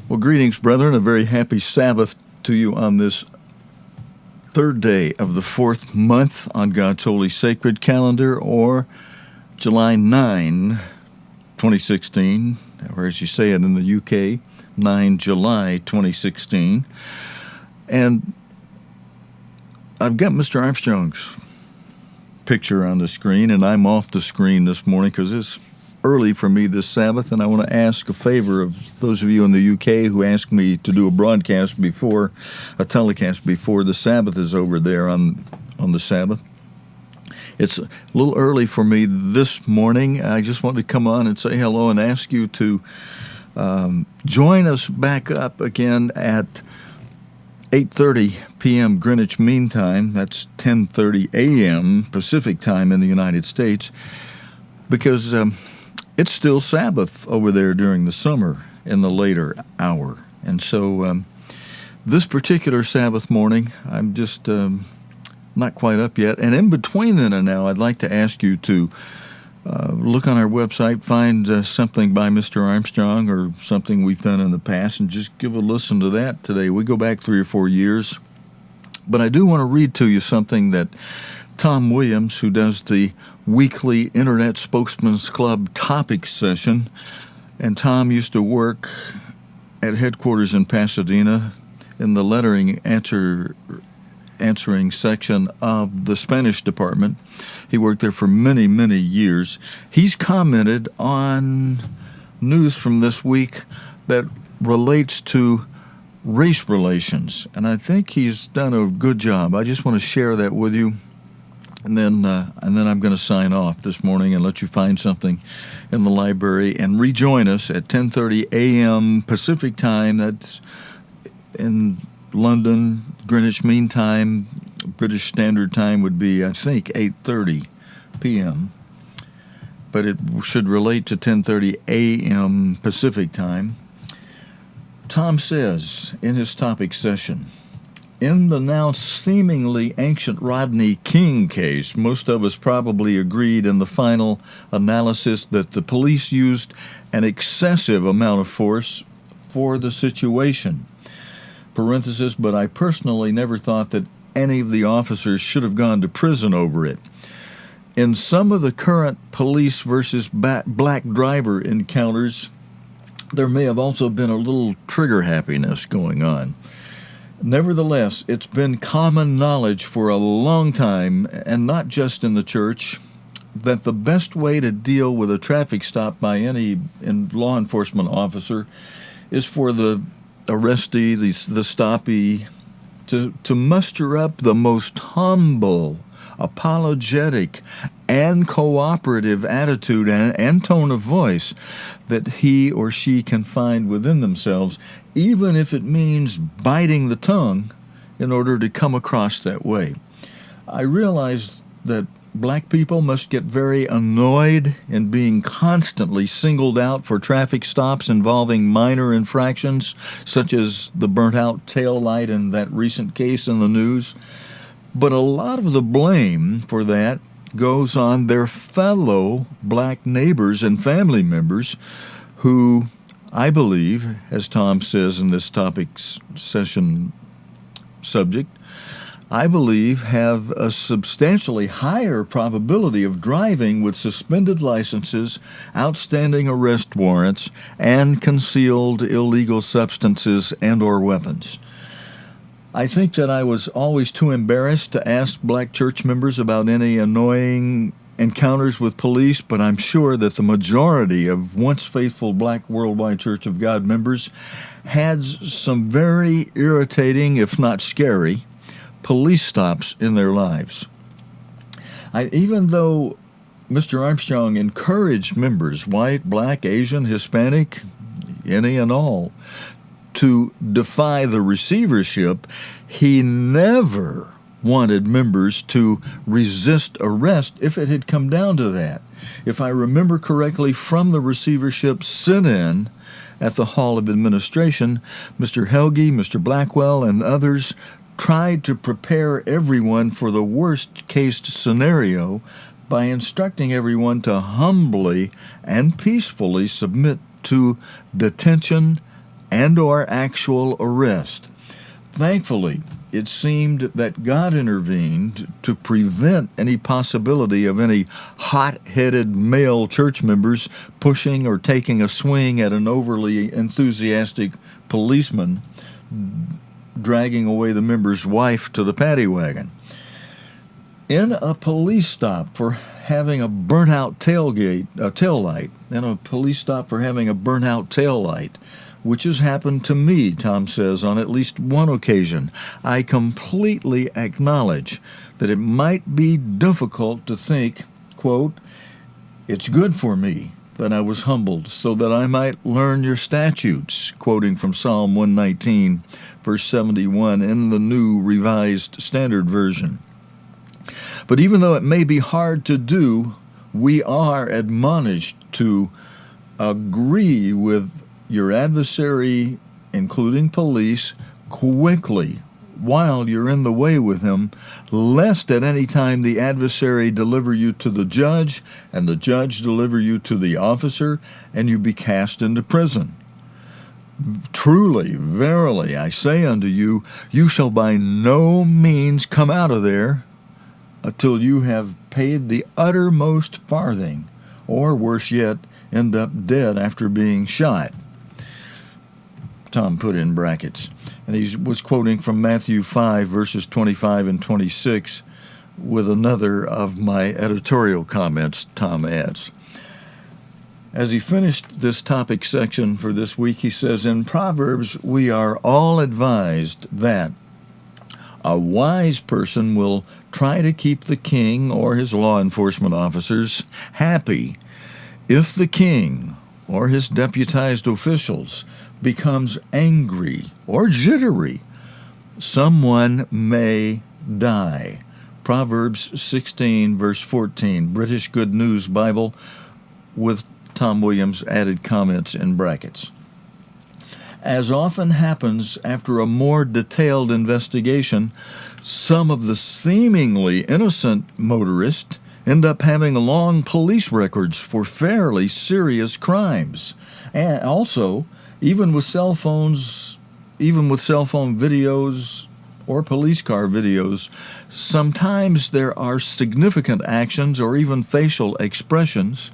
Well, greetings, brethren. A very happy Sabbath to you on this third day of the fourth month on God's Holy Sacred Calendar, or July 9, 2016, or as you say it in the UK, 9 July 2016. And I've got Mr. Armstrong's picture on the screen, and I'm off the screen this morning because it's early for me this Sabbath, and I want to ask a favor of those of you in the UK who asked me to do a telecast before the Sabbath is over there on the Sabbath. It's a little early for me this morning. I just wanted to come on and say hello and ask you to join us back up again at 8:30 p.m. Greenwich Mean Time. That's 10:30 a.m. Pacific Time in the United States, because it's still Sabbath over there during the summer in the later hour. And so this particular Sabbath morning, I'm just not quite up yet. And in between then and now, I'd like to ask you to look on our website, find something by Mr. Armstrong or something we've done in the past, and just give a listen to that today. We go back 3 or 4 years. But I do want to read to you something that Tom Williams, who does the weekly Internet Spokesman Club topic session, and Tom used to work at headquarters in Pasadena in the lettering answering section of the Spanish department. He worked there for many, many years. He's commented on news from this week that relates to race relations, and I think he's done a good job. I just want to share that with you. And then I'm going to sign off this morning and let you find something in the library and rejoin us at 10:30 a.m. Pacific Time. That's in London. Greenwich Mean Time, British Standard Time would be, I think, 8:30 p.m. But it should relate to 10:30 a.m. Pacific Time. Tom says in his topic session, in the now seemingly ancient Rodney King case, most of us probably agreed in the final analysis that the police used an excessive amount of force for the situation. Parenthesis, but I personally never thought that any of the officers should have gone to prison over it. In some of the current police versus black driver encounters, there may have also been a little trigger happiness going on. Nevertheless, it's been common knowledge for a long time, and not just in the church, that the best way to deal with a traffic stop by any law enforcement officer is for the arrestee, the stoppee, to muster up the most humble, apologetic, and cooperative attitude and tone of voice that he or she can find within themselves, even if it means biting the tongue in order to come across that way. I realize that black people must get very annoyed in being constantly singled out for traffic stops involving minor infractions, such as the burnt-out tail light in that recent case in the news. But a lot of the blame for that goes on their fellow black neighbors and family members who, I believe, as Tom says in this topic session subject, I believe have a substantially higher probability of driving with suspended licenses, outstanding arrest warrants, and concealed illegal substances and or weapons. I think that I was always too embarrassed to ask black church members about any annoying encounters with police, but I'm sure that the majority of once faithful black Worldwide Church of God members had some very irritating, if not scary, police stops in their lives. Even though Mr. Armstrong encouraged members, white, black, Asian, Hispanic, any and all, to defy the receivership, he never wanted members to resist arrest if it had come down to that. If I remember correctly from the receivership sit-in at the Hall of Administration, Mr. Helge, Mr. Blackwell, and others tried to prepare everyone for the worst-case scenario by instructing everyone to humbly and peacefully submit to detention and or actual arrest. Thankfully, it seemed that God intervened to prevent any possibility of any hot-headed male church members pushing or taking a swing at an overly enthusiastic policeman dragging away the member's wife to the paddy wagon. In a police stop for having a burnt-out tail light, which has happened to me, Tom says, on at least one occasion, I completely acknowledge that it might be difficult to think, quote, "It's good for me that I was humbled so that I might learn your statutes," quoting from Psalm 119, verse 71 in the New Revised Standard Version. But even though it may be hard to do, we are admonished to agree with your adversary, including police, quickly while you're in the way with him, lest at any time the adversary deliver you to the judge, and the judge deliver you to the officer, and you be cast into prison. Truly, verily, I say unto you, you shall by no means come out of there until you have paid the uttermost farthing, or worse yet, end up dead after being shot. Tom put in brackets. And he was quoting from Matthew 5, verses 25 and 26, with another of my editorial comments, Tom adds. As he finished this topic section for this week, he says, in Proverbs, we are all advised that a wise person will try to keep the king or his law enforcement officers happy. If the king or his deputized officials becomes angry or jittery, someone may die. Proverbs 16, verse 14, British Good News Bible, with Tom Williams added comments in brackets. As often happens after a more detailed investigation, some of the seemingly innocent motorists end up having long police records for fairly serious crimes. And also, even with cell phone videos or police car videos, sometimes there are significant actions or even facial expressions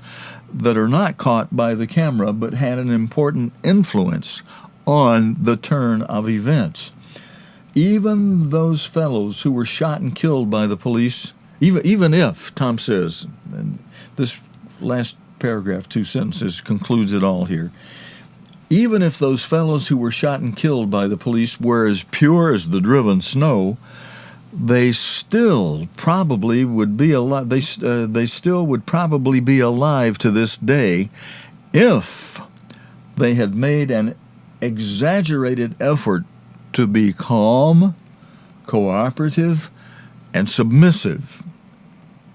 that are not caught by the camera but had an important influence on the turn of events. Even those fellows who were shot and killed by the police, even if, Tom says, and this last paragraph, 2 sentences, concludes it all here, even if those fellows who were shot and killed by the police were as pure as the driven snow, they still probably would be alive. They still would probably be alive to this day if they had made an exaggerated effort to be calm, cooperative, and submissive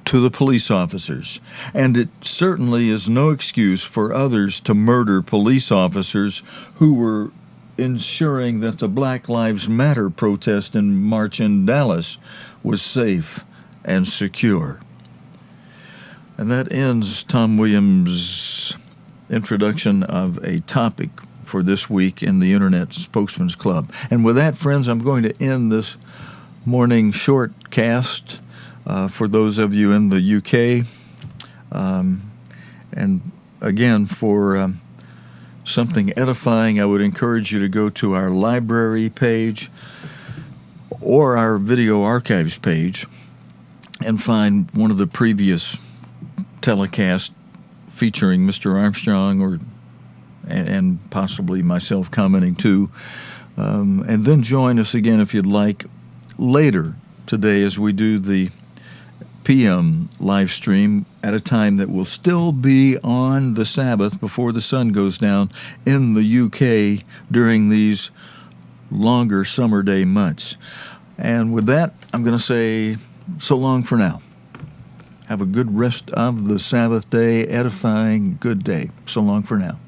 to the police officers. And it certainly is no excuse for others to murder police officers who were ensuring that the Black Lives Matter protest and march in Dallas was safe and secure. And that ends Tom Williams' introduction of a topic for this week in the Internet Spokesman's Club. And with that, friends, I'm going to end this morning short cast for those of you in the UK. And again, for something edifying, I would encourage you to go to our library page or our video archives page and find one of the previous telecasts featuring Mr. Armstrong and possibly myself commenting too. And then join us again if you'd like later today as we do the PM live stream at a time that will still be on the Sabbath before the sun goes down in the UK during these longer summer day months. And with that, I'm going to say so long for now. Have a good rest of the Sabbath day, edifying, good day. So long for now.